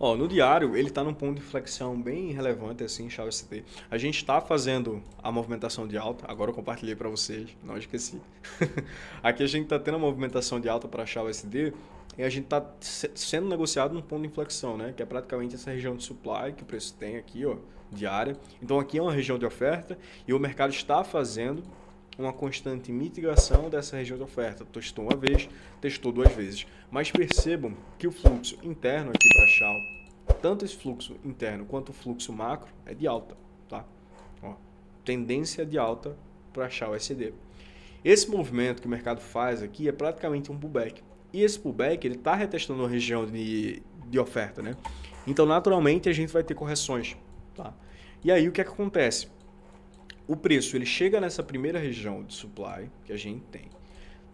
Ó, no diário, ele está num ponto de inflexão bem relevante, assim, XAUSD. A gente está fazendo a movimentação de alta, agora eu compartilhei para vocês, não esqueci. Aqui a gente está tendo a movimentação de alta para XAUSD e a gente está sendo negociado num ponto de inflexão, né? Que é praticamente essa região de supply que o preço tem aqui, ó, diária. Então aqui é uma região de oferta e o mercado está fazendo uma constante mitigação dessa região de oferta. Testou uma vez, testou duas vezes. Mas percebam que o fluxo interno aqui para Shao, tanto esse fluxo interno quanto o fluxo macro, é de alta. Tá? Ó, tendência de alta para Shao SD. Esse movimento que o mercado faz aqui é praticamente um pullback. E esse pullback está retestando uma região de oferta. Né? Então, naturalmente, a gente vai ter correções. Tá? E aí, o que é que acontece? O preço ele chega nessa primeira região de supply que a gente tem.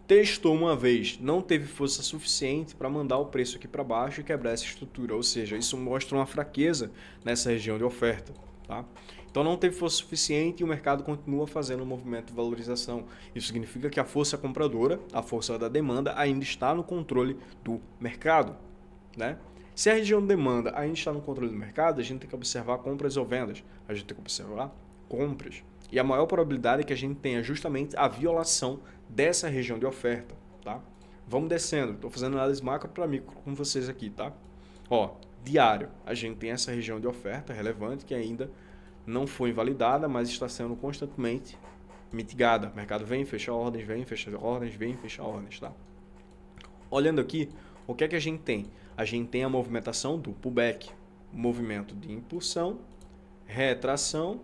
Testou uma vez, não teve força suficiente para mandar o preço aqui para baixo e quebrar essa estrutura. Ou seja, isso mostra uma fraqueza nessa região de oferta. Tá? Então não teve força suficiente e o mercado continua fazendo um movimento de valorização. Isso significa que a força compradora, a força da demanda, ainda está no controle do mercado. Né? Se a região de demanda ainda está no controle do mercado, a gente tem que observar compras ou vendas. A gente tem que observar compras. E a maior probabilidade é que a gente tenha justamente a violação dessa região de oferta, tá? Vamos descendo, estou fazendo análise macro para micro com vocês aqui, tá? Ó, diário, a gente tem essa região de oferta relevante que ainda não foi invalidada, mas está sendo constantemente mitigada. O mercado vem, fecha ordens, vem, fecha ordens, vem, fecha ordens, tá? Olhando aqui, o que é que a gente tem? A gente tem a movimentação do pullback, movimento de impulsão, retração,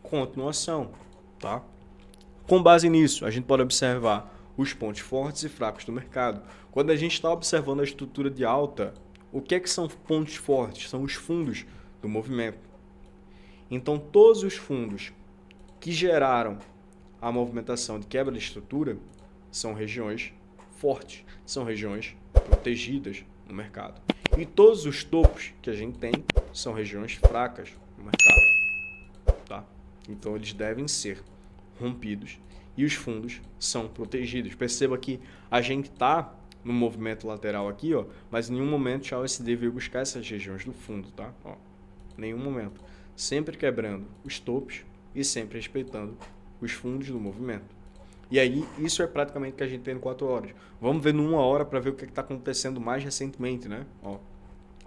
continuação, tá? Com base nisso, a gente pode observar os pontos fortes e fracos do mercado. Quando a gente está observando a estrutura de alta, o que é que são pontos fortes? São os fundos do movimento. Então, todos os fundos que geraram a movimentação de quebra de estrutura são regiões fortes, são regiões protegidas no mercado. E todos os topos que a gente tem são regiões fracas no mercado, tá? Então, eles devem ser rompidos e os fundos são protegidos. Perceba que a gente está no movimento lateral aqui, ó, mas em nenhum momento o USD veio buscar essas regiões do fundo, tá? Ó, nenhum momento. Sempre quebrando os topos e sempre respeitando os fundos do movimento. E aí, isso é praticamente o que a gente tem no 4 horas. Vamos ver numa hora para ver o que está acontecendo mais recentemente, né? Ó,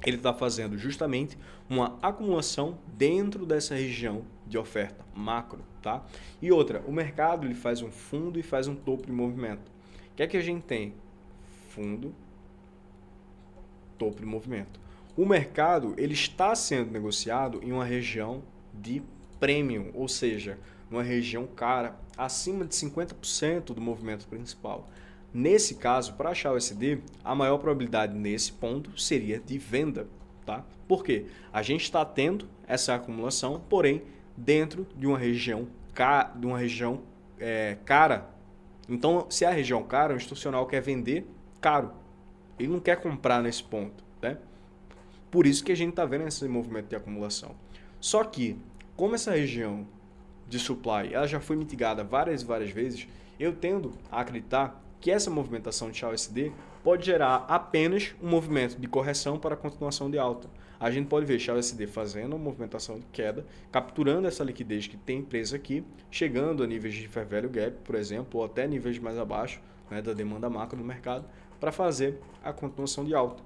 ele está fazendo justamente uma acumulação dentro dessa região de oferta macro, tá? E outra, o mercado ele faz um fundo e faz um topo de movimento. O que é que a gente tem? Fundo, topo de movimento. O mercado ele está sendo negociado em uma região de premium, ou seja, uma região cara, acima de 50% do movimento principal. Nesse caso, para achar o USD, a maior probabilidade nesse ponto seria de venda. Tá? Por quê? A gente está tendo essa acumulação, porém, dentro de uma região, cara. Então, se é a região cara, o institucional quer vender caro. Ele não quer comprar nesse ponto. Né? Por isso que a gente está vendo esse movimento de acumulação. Só que, como essa região de supply ela já foi mitigada várias e várias vezes, eu tendo a acreditar que essa movimentação de XAUSD pode gerar apenas um movimento de correção para a continuação de alta. A gente pode ver XAUSD fazendo uma movimentação de queda, capturando essa liquidez que tem presa aqui, chegando a níveis de fair value gap, por exemplo, ou até níveis mais abaixo, né, da demanda macro do mercado, para fazer a continuação de alta.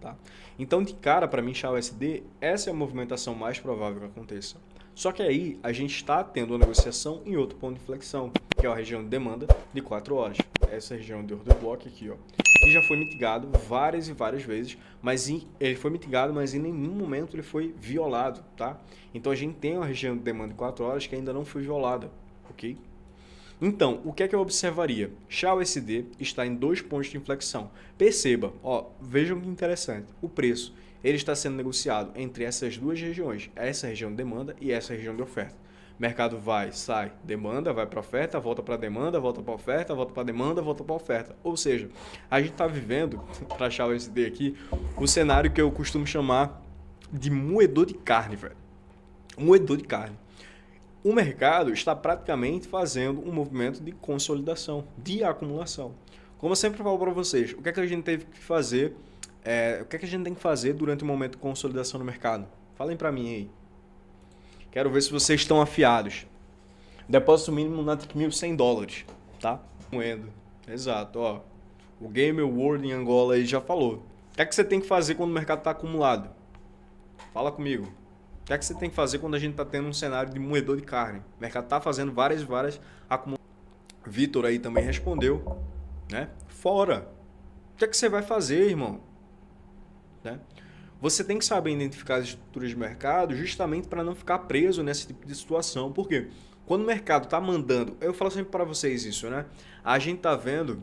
Tá? Então, de cara, para mim, XAUSD, essa é a movimentação mais provável que aconteça. Só que aí a gente está tendo uma negociação em outro ponto de inflexão, que é a região de demanda de 4 horas. Essa região de order block aqui, ó, que já foi mitigado várias e várias vezes, mas ele foi mitigado, mas em nenhum momento ele foi violado, tá? Então a gente tem uma região de demanda de 4 horas que ainda não foi violada, ok? Então, o que é que eu observaria? XAUSD está em 2 pontos de inflexão. Perceba, ó, vejam que interessante, o preço ele está sendo negociado entre essas duas regiões, essa região de demanda e essa região de oferta. O mercado vai, sai, demanda, vai para oferta, volta para demanda, volta para oferta, volta para demanda, volta para oferta. Ou seja, a gente está vivendo, para achar o SD aqui, o cenário que eu costumo chamar de moedor de carne, velho. Moedor de carne. O mercado está praticamente fazendo um movimento de consolidação, de acumulação. Como eu sempre falo para vocês, o que é que a gente teve que fazer o que é que a gente tem que fazer durante o momento de consolidação no mercado? Falem para mim aí. Quero ver se vocês estão afiados. Depósito mínimo na TIC $1.100, tá? Moendo. Exato, ó. O Gamer World em Angola aí já falou. O que é que você tem que fazer quando o mercado está acumulado? Fala comigo. O que é que você tem que fazer quando a gente está tendo um cenário de moedor de carne? O mercado está fazendo várias acumulações. Vitor aí também respondeu, né? Fora. O que é que você vai fazer, irmão? Né? Você tem que saber identificar as estruturas de mercado justamente para não ficar preso nesse tipo de situação. Por quê? Quando o mercado está mandando, eu falo sempre para vocês isso, né? A gente está vendo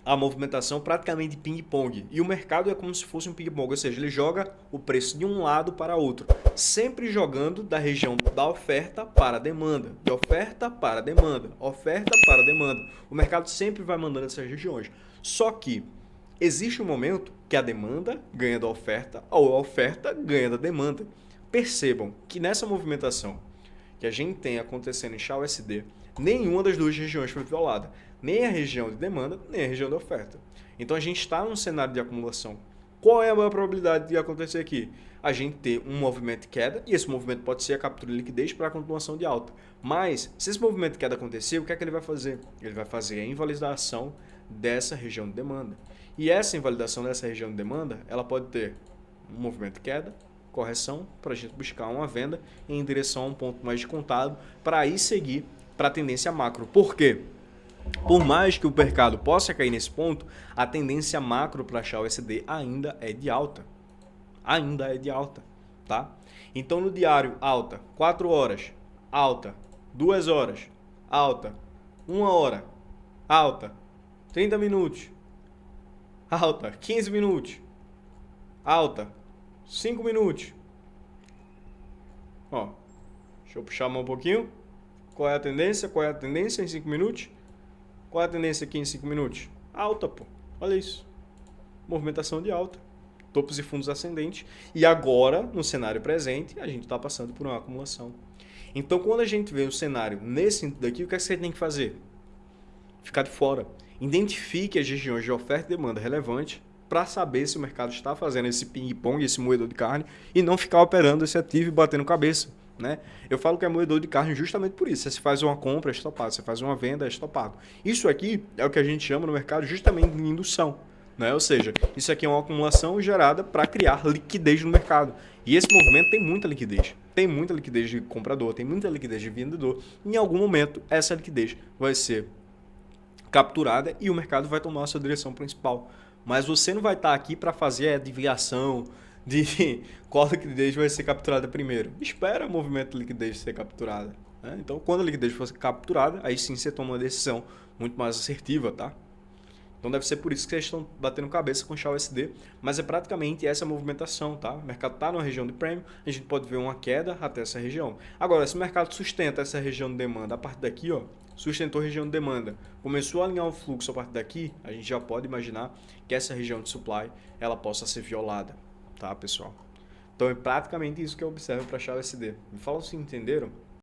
a movimentação praticamente de ping-pong. E o mercado é como se fosse um ping-pong, ou seja, ele joga o preço de um lado para outro, sempre jogando da região da oferta para a demanda, de oferta para a demanda, oferta para a demanda. O mercado sempre vai mandando essas regiões. Só que existe um momento que a demanda ganha da oferta ou a oferta ganha da demanda. Percebam que nessa movimentação que a gente tem acontecendo em XAUSD, nenhuma das duas regiões foi violada. Nem a região de demanda, nem a região de oferta. Então a gente está num cenário de acumulação. Qual é a maior probabilidade de acontecer aqui? A gente ter um movimento de queda, e esse movimento pode ser a captura de liquidez para a continuação de alta. Mas, se esse movimento de queda acontecer, o que é que ele vai fazer? Ele vai fazer a invalidação dessa região de demanda. E essa invalidação dessa região de demanda, ela pode ter um movimento de queda, correção, para a gente buscar uma venda em direção a um ponto mais descontado, para aí seguir para a tendência macro. Por quê? Por mais que o mercado possa cair nesse ponto, a tendência macro para a XAUSD ainda é de alta. Ainda é de alta, tá? Então no diário, alta, 4 horas, alta, 2 horas, alta, 1 hora, alta, 30 minutos, alta, 15 minutos, alta, 5 minutos. Ó, deixa eu puxar a mão um pouquinho. Qual é a tendência? Qual é a tendência em 5 minutos? Qual é a tendência aqui em 5 minutos? Alta, pô. Olha isso. Movimentação de alta. Topos e fundos ascendentes. E agora, no cenário presente, a gente está passando por uma acumulação. Então, quando a gente vê o cenário nesse sentido aqui, o que é que você tem que fazer? Ficar de fora. Identifique as regiões de oferta e demanda relevante para saber se o mercado está fazendo esse ping-pong, esse moedor de carne, e não ficar operando esse ativo e batendo cabeça. Né? Eu falo que é moedor de carne justamente por isso. Você faz uma compra, é estopado. Você faz uma venda, é estopado. Isso aqui é o que a gente chama no mercado justamente de indução. Né? Ou seja, isso aqui é uma acumulação gerada para criar liquidez no mercado. E esse movimento tem muita liquidez. Tem muita liquidez de comprador, tem muita liquidez de vendedor. Em algum momento, essa liquidez vai ser capturada e o mercado vai tomar a sua direção principal. Mas você não vai estar aqui para fazer a adivinhação de qual liquidez vai ser capturada primeiro. Espera o movimento de liquidez ser capturada. Né? Então, quando a liquidez for capturada, aí sim você toma uma decisão muito mais assertiva, tá? Então deve ser por isso que vocês estão batendo cabeça com o XAUSD, mas é praticamente essa movimentação, tá? O mercado está numa região de prêmio, a gente pode ver uma queda até essa região. Agora, se o mercado sustenta essa região de demanda a partir daqui, ó, sustentou a região de demanda, começou a alinhar o fluxo a partir daqui, a gente já pode imaginar que essa região de supply ela possa ser violada, tá, pessoal? Então é praticamente isso que eu observo para a XAUSD. Me falam se entenderam?